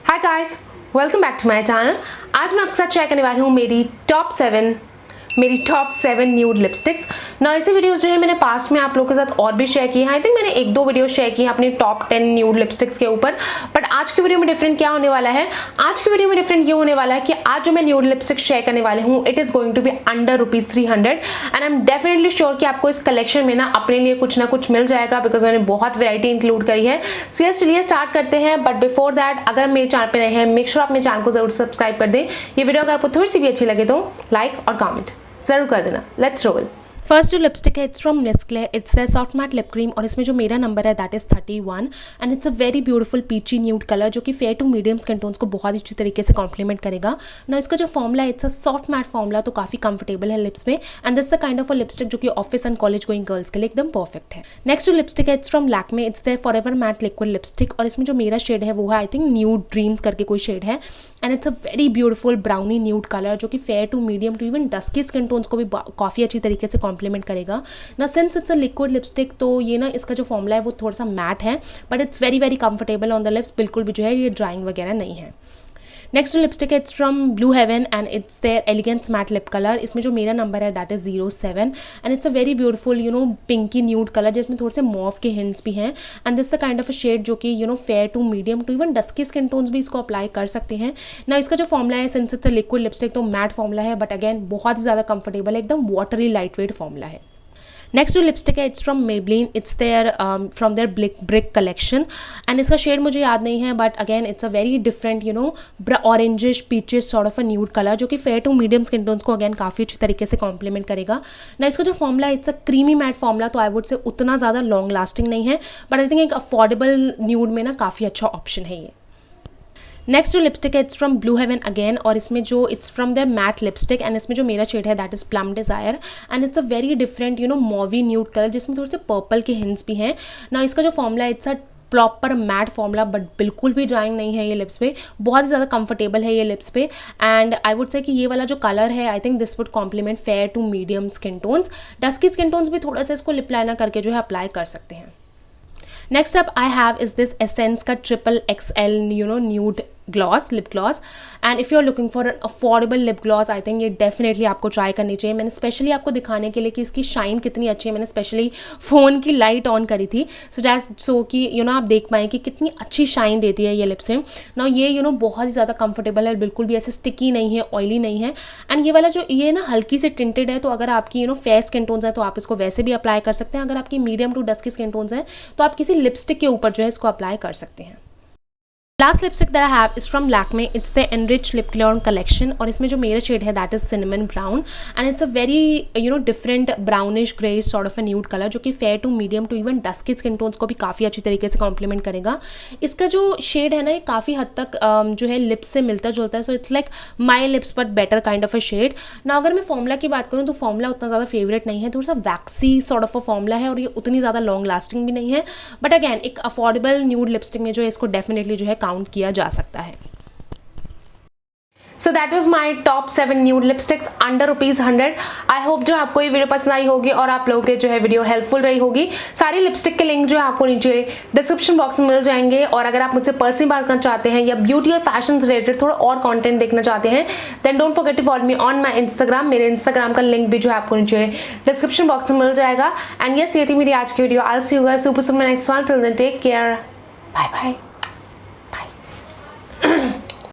Hi guys, welcome back to my channel. आज मैं आपके साथ शेयर करने वाली हूँ मेरी टॉप 7 न्यूड लिपस्टिक्स। ना ऐसे वीडियोस जो है मैंने पास्ट में आप लोगों के साथ और भी शेयर किए हैं। आई थिंक मैंने 1-2 वीडियो शेयर की हैं अपनी टॉप 10 न्यूड लिपस्टिक्स के ऊपर। बट आज की वीडियो में डिफरेंट क्या होने वाला है, आज की वीडियो में डिफरेंट ये होने वाला है कि आज जो मैं न्यूड लिपस्टिक शेयर करने वाली हूँ it is going to be under ₹300 and I am definitely sure कि आपको इस कलेक्शन में ना अपने लिए कुछ ना कुछ मिल जाएगा बिकॉज मैंने बहुत वैरायटी इंक्लूड करी है। सो यस, चलिए स्टार्ट करते हैं। बट बिफोर दैट, अगर मेरे चैनल पे नए हैं मेक श्योर आप मेरे चैनल को जरूर सब्सक्राइब कर दें। ये वीडियो अगर आपको थोड़ी सी भी अच्छी लगे तो लाइक और कमेंट जरूर कर देना। Let's roll. फर्स्ट जो लिपस्टिक है it's from Nestle, it's the soft matte lip cream और इसमें जो मेरा नंबर है that is 31 and it's a very beautiful peachy nude colour जो कि fair to medium skin tones को बहुत अच्छी तरीके से कॉम्प्लीमेंट करेगा ना। इसका जो फॉर्मूला है it's a soft matte formula, तो काफी कंफर्टेबल है लिप्स में and this the kind of a lipstick जो कि office and college going girls के लिए एकदम परफेक्ट है। नेक्स्ट जो लिपस्टिक है it's from Lakme, it's the forever matte liquid lipstick और इसमें जो मेरा शेड है वो है आई थिंक न्यूड ड्रीम्स करके कोई शेड है and it's a very beautiful brownie nude colour जो कि fair to medium to even dusky skin tones को भी काफ़ी अच्छी तरीके से कॉम्प्लीमेंट करेगा ना। Since it's a liquid lipstick तो ये ना इसका जो फॉर्मूला है वो थोड़ा सा मैट है but it's very very comfortable on the lips, बिल्कुल भी जो है ये ड्राइंग वगैरह नहीं है। नेक्स्ट जो लिपस्टिक है it's from blue heaven and it's their elegance matte lip colour. इसमें जो मेरा नंबर है that is 07 and it's a very beautiful pinky nude colour जिसमें थोड़े से मॉव के हिंट्स भी हैं and this the kind of a shade जो कि fair to medium to even dusky skin tones भी इसको अप्लाई कर सकते हैं ना। इसका जो फॉर्मूला है since it's a liquid lipstick तो मैट फॉर्मूला है बट अगेन बहुत ही ज़्यादा कंफर्टेबल है, एकदम वाटरी लाइट वेट फॉर्मूला है। नेक्स्ट जो लिपस्टिक है it's from Maybelline, it's their from their brick collection and इसका शेड मुझे याद नहीं है but again it's a very different orangish peaches sort of a nude colour जो कि fair to medium skin tones को अगेन काफ़ी अच्छी तरीके से कॉम्प्लीमेंट करेगा ना। इसका जो फॉर्मूला है it's a creamy mat formula, तो आई वुड से उतना ज़्यादा लॉन्ग लास्टिंग नहीं है बट आई थिंक एक अफोर्डेबल न्यूड में ना काफ़ी अच्छा ऑप्शन है ये। नेक्स्ट जो लिपस्टिक है it's from blue Heaven again और इसमें जो it's from their matte lipstick and इसमें जो मेरा शेड है that is plum desire and it's a very different mauve nude colour जिसमें थोड़े से पर्पल के हिंट्स भी हैं ना। इसका जो फॉर्मूला है it's a proper matte formula but बिल्कुल भी ड्राइंग नहीं है ये लिप्स पे, बहुत ही ज़्यादा कंफर्टेबल है ये लिप्स पे एंड आई वुड से कि ये वाला जो कलर है I think this would complement fair to medium skin tones. Dusky skin tones भी थोड़ा सा इसको लिप लाइनर करके जो है अप्लाई कर सकते हैं। Next up I have is this Essence का XXL nude gloss lip gloss and if you are looking for an affordable lip gloss I think ये डेफिनेटली आपको ट्राई करनी चाहिए। मैंने स्पेशली आपको दिखाने के लिए कि इसकी शाइन कितनी अच्छी है मैंने स्पेशली फ़ोन की लाइट ऑन करी थी सो कि आप देख पाएँ कि कितनी अच्छी शाइन देती है ये लिप से ना। ये बहुत ही ज़्यादा कंफर्टेबल है, बिल्कुल भी ऐसे स्टिकी नहीं है, ऑयली नहीं है एंड ये वाला जो ये ना हल्की से टिंटेड है तो अगर आपकी फेयर स्किन टोन्स है तो आप इसको वैसे भी अप्लाई कर सकते हैं। अगर आपकी medium to dusky skin tones हैं तो आप किसी लिपस्टिक के ऊपर जो है इसको अप्लाई कर सकते हैं। Last lipstick that I have is from Lakme, it's the enrich lip glow collection और इसमें जो मेरा शेड है that is cinnamon brown and it's a very different brownish grey sort of a nude colour जो कि fair to medium to even dusky skin tones को भी काफ़ी अच्छी तरीके से कॉम्प्लीमेंट करेगा। इसका जो शेड है ना ये काफ़ी हद तक जो है लिप्स से मिलता जुलता है, so it's like my lips but better kind of a shade ना। अगर मैं फॉर्मूला की बात करूँ तो फॉर्मूला उतना ज़्यादा फेवरेट नहीं है, थोड़ा सा वैक्सी सॉर्ट ऑफ अ फॉर्मूला है और ये उतनी ज़्यादा लॉन्ग लास्टिंग भी नहीं है बट अगैन एक अफोर्डेबल न्यूड लिपस्टिक में जो है इसको डेफिनेटली जो है काउंट किया जा सकता है। So that was my top 7 nude lipsticks under ₹100। I hope जो आपको ये वीडियो पसंद आई होगी और आप लोगों के जो है वीडियो हेल्पफुल रही होगी। सारी लिपस्टिक के लिंक जो है आपको नीचे डिस्क्रिप्शन बॉक्स में मिल जाएंगे और अगर आप मुझसे पर्सनली बात करना चाहते हैं या ब्यूटी और फैशन से रिलेटेड थोड़ा और कंटेंट देखना चाहते हैं then don't forget to follow me on my Instagram. मेरे इंस्टाग्राम का लिंक भी जो है आपको नीचे डिस्क्रिप्शन बॉक्स में मिल जाएगा एंड यस ये थी मेरी आज की video. I will see you guys super next one, till then take care, bye bye.